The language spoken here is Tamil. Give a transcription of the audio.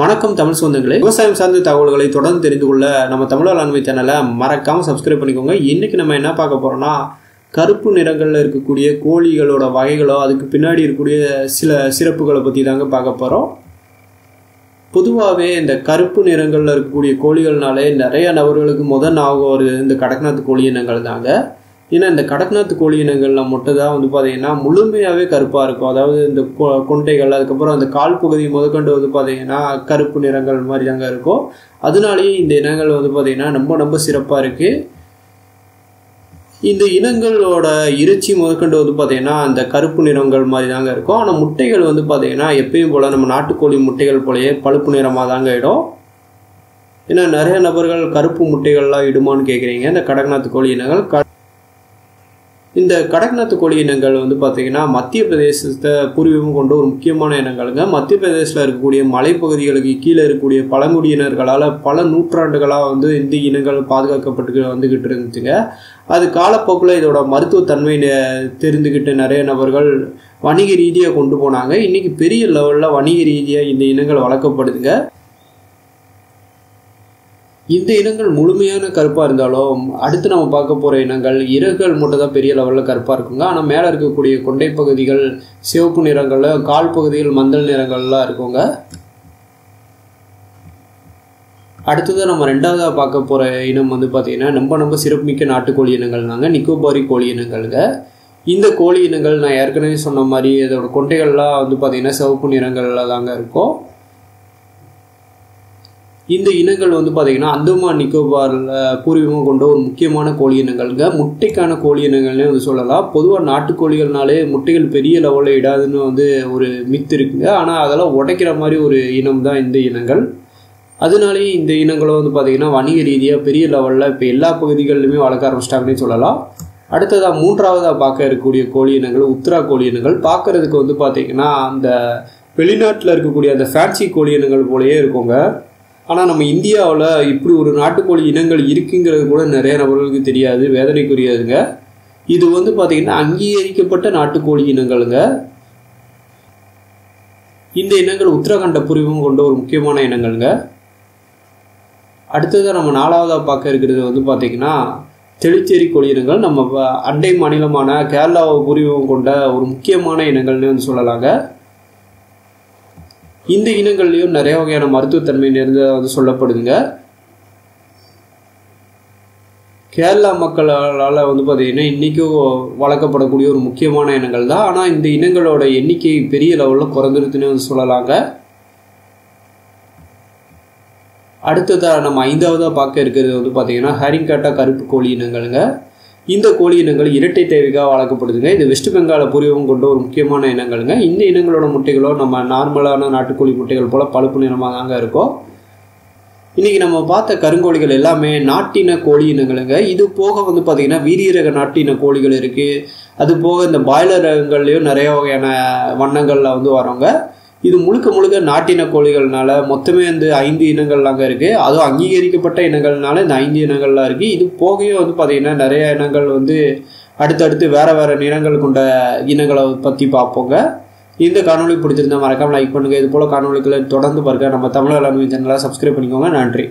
வணக்கம் தமிழ் சொந்தங்களே, விவசாயம் சார்ந்த தகவல்களை தொடர்ந்து தெரிந்து கொள்ள நம்ம தமிழ் வேளாண்மை சேனலை மறக்காம சப்ஸ்கிரைப் பண்ணிக்கோங்க. இன்னைக்கு நம்ம என்ன பார்க்க போறோம்னா, கருப்பு நிறங்கள்ல இருக்கக்கூடிய கோழிகளோட வகைகளோ அதுக்கு பின்னாடி இருக்கக்கூடிய சில சிறப்புகளை பத்தி தாங்க பார்க்க போறோம். பொதுவாகவே இந்த கருப்பு நிறங்கள்ல இருக்கக்கூடிய கோழிகள்னாலே நிறைய நபர்களுக்கு முதல் ஞாபகம் வருது இந்த கடக்நாத் கோழி இனங்கள் தாங்க. ஏன்னா இந்த கடக்நாத் கோழி இனங்கள்ல மட்டும் தான் பார்த்தீங்கன்னா முழுமையாகவே கருப்பாக இருக்கும். அதாவது இந்த கொண்டைகள், அதுக்கப்புறம் அந்த கால் பகுதி முதற்கொண்டு பார்த்தீங்கன்னா கருப்பு நிறங்கள் மாதிரி தாங்க இருக்கும். அதனாலேயே இந்த இனங்கள் பார்த்தீங்கன்னா ரொம்ப சிறப்பாக இருக்கு. இந்த இனங்களோட இறைச்சி முதற்கொண்டு பார்த்தீங்கன்னா அந்த கருப்பு நிறங்கள் மாதிரி தாங்க இருக்கும். ஆனால் முட்டைகள் பார்த்தீங்கன்னா எப்பயும் போல நம்ம நாட்டுக்கோழி முட்டைகள் போலயே பழுப்பு நிறமாக தாங்க இடும். ஏன்னா நிறைய நபர்கள் கருப்பு முட்டைகள்லாம் இடுமான்னு கேட்குறீங்க. இந்த கடக்நாத் கோழி இனங்கள் இந்த கடக்நாத் கோழி இனங்கள் பார்த்தீங்கன்னா மத்திய பிரதேசத்தை பூர்வீகம் கொண்ட ஒரு முக்கியமான இனங்கள்ங்க. மத்திய பிரதேசத்தில் இருக்கக்கூடிய மலைப்பகுதிகளுக்கு கீழே இருக்கக்கூடிய பழங்குடியினர்களால் பல நூற்றாண்டுகளாக இந்த இனங்கள் பாதுகாக்கப்பட்டு வந்துக்கிட்டு இருந்துச்சுங்க. அது காலப்போக்கில் இதோட மருத்துவத்தன்மை தெரிந்துக்கிட்டு நிறைய நபர்கள் வணிக ரீதியாக கொண்டு போனாங்க. இன்னைக்கு பெரிய லெவலில் வணிக ரீதியாக இந்த இனங்கள் வளர்க்கப்படுதுங்க. இந்த இனங்கள் முழுமையான கருப்பாக இருந்தாலும் அடுத்து நம்ம பார்க்க போகிற இனங்கள் இறகுகள் மட்டும் தான் பெரிய லெவலில் கருப்பாக இருக்குங்க. ஆனால் மேலே இருக்கக்கூடிய கொண்டை பகுதிகள் சிவப்பு நிறங்களில், கால் பகுதிகள் மஞ்சள் நிறங்கள்லாம் இருக்குங்க. அடுத்ததாக நம்ம ரெண்டாவதாக பார்க்க போகிற இனம் பார்த்தீங்கன்னா ரொம்ப சிறப்புமிக்க நாட்டுக்கோழி இனங்கள் தாங்க, நிக்கோபாரி கோழி இனங்கள்ங்க. இந்த கோழி இனங்கள் நான் ஏற்கனவே சொன்ன மாதிரி அதோட கொண்டைகள்லாம் பார்த்தீங்கன்னா சிவப்பு நிறங்களில் தாங்க இருக்கும். இந்த இனங்கள் பார்த்தீங்கன்னா அந்தமான் நிக்கோபாரில் பூர்வீகம் கொண்ட ஒரு முக்கியமான கோழி இனங்கள்ங்க. முட்டைக்கான கோழி இனங்கள்னே சொல்லலாம். பொதுவாக நாட்டுக்கோழிகள்னாலே முட்டைகள் பெரிய லெவலில் இடாதுன்னு ஒரு மித்து இருக்குங்க. ஆனால் அதெல்லாம் உடைக்கிற மாதிரி ஒரு இனம் தான் இந்த இனங்கள். அதனாலேயே இந்த இனங்களும் பார்த்தீங்கன்னா வணிக ரீதியாக பெரிய லெவலில் இப்போ எல்லா பகுதிகளிலுமே வளர்க்க ஆரம்பிச்சிட்டாங்கன்னு சொல்லலாம். அடுத்ததாக மூன்றாவதாக பார்க்க இருக்கக்கூடிய கோழி இனங்கள் உத்ரா கோழி இனங்கள். பார்க்கறதுக்கு பார்த்தீங்கன்னா அந்த வெளிநாட்டில் இருக்கக்கூடிய அந்த ஃபேன்சி கோழி இனங்கள் போலயே இருக்குங்க. ஆனால் நம்ம இந்தியாவில் இப்படி ஒரு நாட்டுக்கோழி இனங்கள் இருக்குங்கிறது கூட நிறைய நபர்களுக்கு தெரியாது, வேதனைக்குரியதுங்க. இது பார்த்தீங்கன்னா அங்கீகரிக்கப்பட்ட நாட்டுக்கோழி இனங்களுங்க. இந்த இனங்கள் உத்தரகாண்ட பூர்வீகம் கொண்ட ஒரு முக்கியமான இனங்கள்ங்க. அடுத்ததாக நம்ம நாலாவதாக பார்க்க இருக்கிறது பார்த்தீங்கன்னா தெளிச்சேரி கோழி இனங்கள். நம்ம அண்டை மாநிலமான கேரளாவை பூர்வீகம் கொண்ட ஒரு முக்கியமான இனங்கள்னு சொல்லலாங்க. இந்த இனங்கள்லையும் நிறைய வகையான மருத்துவத்தன்மை நிறைந்த சொல்லப்படுதுங்க. கேரளா மக்களால் பார்த்தீங்கன்னா இன்றைக்கும் வளர்க்கப்படக்கூடிய ஒரு முக்கியமான இனங்கள் தான். ஆனால் இந்த இனங்களோட எண்ணிக்கை பெரிய லெவலில் குறைஞ்சிருச்சுன்னு சொல்லலாங்க. அடுத்ததாக நம்ம ஐந்தாவதாக பார்க்க இருக்கிறது பார்த்தீங்கன்னா ஹரிங்காட்டா கருப்பு கோழி இனங்கள்ங்க. இந்த கோழி இனங்கள் இரட்டை தேவைக்காக வளர்க்கப்படுதுங்க. இது வெஸ்ட் பெங்கால பூர்வீகம் கொண்ட ஒரு முக்கியமான இனங்கள்ங்க. இந்த இனங்களோட முட்டைகளோ நம்ம நார்மலான நாட்டுக்கோழி முட்டைகள் போல பழுப்பு நிறமாக தாங்க இருக்கும். இன்னைக்கு நம்ம பார்த்த கருங்கோழிகள் எல்லாமே நாட்டின கோழி இனங்களுங்க. இது போக பார்த்தீங்கன்னா வீரியரக நாட்டின கோழிகள் இருக்கு. அது போக இந்த பாய்லர் ரகங்கள்லயும் நிறைய வகையான வண்ணங்கள்ல வரவங்க. இது முழுக்க நாட்டின கோழிகள்னால மொத்தமே 5 இனங்கள்லாங்க இருக்கு. அதுவும் அங்கீகரிக்கப்பட்ட இனங்கள்னால இந்த 5 இனங்கள்லாம் இருக்கு. இது போகவே பார்த்தீங்கன்னா நிறைய இனங்கள் அடுத்தடுத்து வேற நிறங்கள் கொண்ட இனங்களை பற்றி பார்ப்போங்க. இந்த காணொலி பிடிச்சிருந்தா மறக்காம லைக் பண்ணுங்க. இது போல காணொலிகளை தொடர்ந்து பாருங்க. நம்ம தமிழ் வேளாண்மை சேனலை சப்ஸ்கிரைப் பண்ணிக்கோங்க. நன்றி.